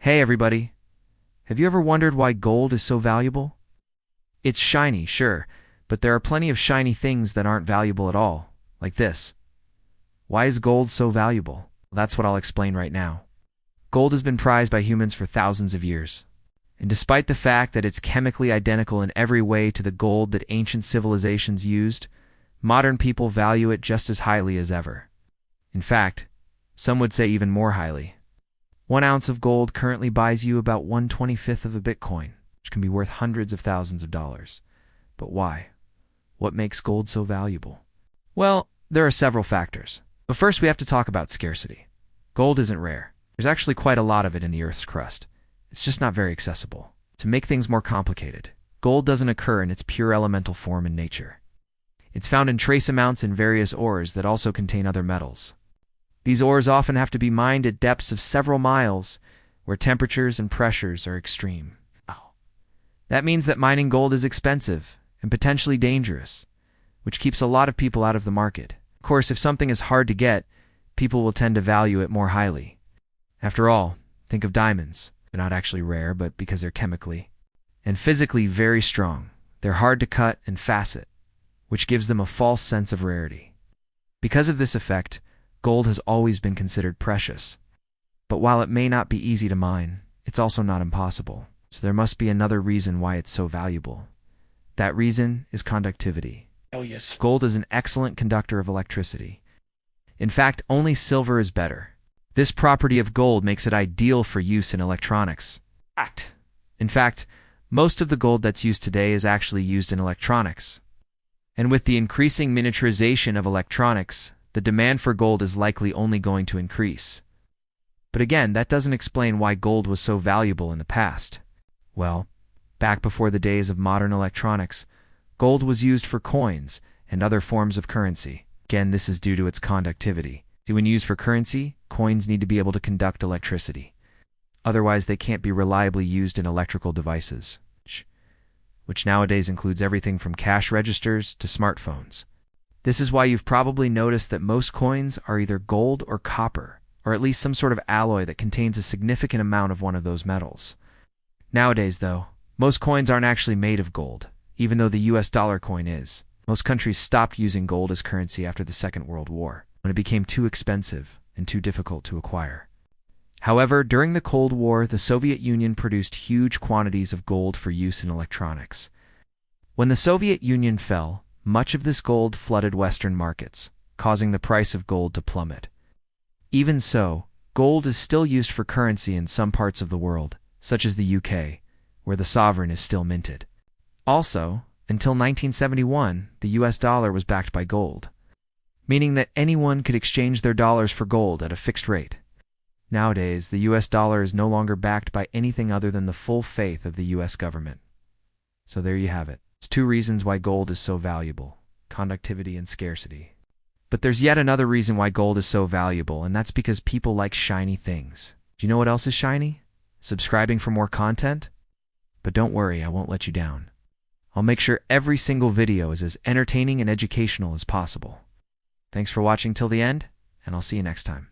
Hey everybody, have you ever wondered why gold is so valuable? It's shiny, sure, but there are plenty of shiny things that aren't valuable at all, like this. Why is gold so valuable? That's what I'll explain right now. Gold has been prized by humans for thousands of years. And despite the fact that it's chemically identical in every way to the gold that ancient civilizations used, modern people value it just as highly as ever. In fact, some would say even more highly. 1 ounce of gold currently buys you about 1/25th of a Bitcoin, which can be worth hundreds of thousands of dollars. But why? What makes gold so valuable? Well, there are several factors. But first we have to talk about scarcity. Gold isn't rare. There's actually quite a lot of it in the Earth's crust. It's just not very accessible. To make things more complicated, gold doesn't occur in its pure elemental form in nature. It's found in trace amounts in various ores that also contain other metals. These ores often have to be mined at depths of several miles, where temperatures and pressures are extreme. That means that mining gold is expensive and potentially dangerous, which keeps a lot of people out of the market. Of course, if something is hard to get, people will tend to value it more highly. After all, think of diamonds. They're not actually rare, but because they're chemically and physically very strong, they're hard to cut and facet, which gives them a false sense of rarity. Because of this effect, gold has always been considered precious. But while it may not be easy to mine, it's also not impossible. So there must be another reason why it's so valuable. That reason is conductivity. Oh yes. Gold is an excellent conductor of electricity. In fact, only silver is better. This property of gold makes it ideal for use in electronics. In fact, most of the gold that's used today is actually used in electronics. And with the increasing miniaturization of electronics, the demand for gold is likely only going to increase. But again, that doesn't explain why gold was so valuable in the past. Well, back before the days of modern electronics, gold was used for coins and other forms of currency. Again, this is due to its conductivity. See, when used for currency, coins need to be able to conduct electricity. Otherwise, they can't be reliably used in electrical devices, which nowadays includes everything from cash registers to smartphones. This is why you've probably noticed that most coins are either gold or copper, or at least some sort of alloy that contains a significant amount of one of those metals. Nowadays, though, most coins aren't actually made of gold, even though the US dollar coin is. Most countries stopped using gold as currency after the Second World War, when it became too expensive and too difficult to acquire. However, during the Cold War, the Soviet Union produced huge quantities of gold for use in electronics. When the Soviet Union fell, much of this gold flooded Western markets, causing the price of gold to plummet. Even so, gold is still used for currency in some parts of the world, such as the UK, where the sovereign is still minted. Also, until 1971, the US dollar was backed by gold, meaning that anyone could exchange their dollars for gold at a fixed rate. Nowadays, the US dollar is no longer backed by anything other than the full faith of the US government. So there you have it. It's 2 reasons why gold is so valuable: conductivity and scarcity. But there's yet another reason why gold is so valuable, and that's because people like shiny things. Do you know what else is shiny? Subscribing for more content? But don't worry, I won't let you down. I'll make sure every single video is as entertaining and educational as possible. Thanks for watching till the end, and I'll see you next time.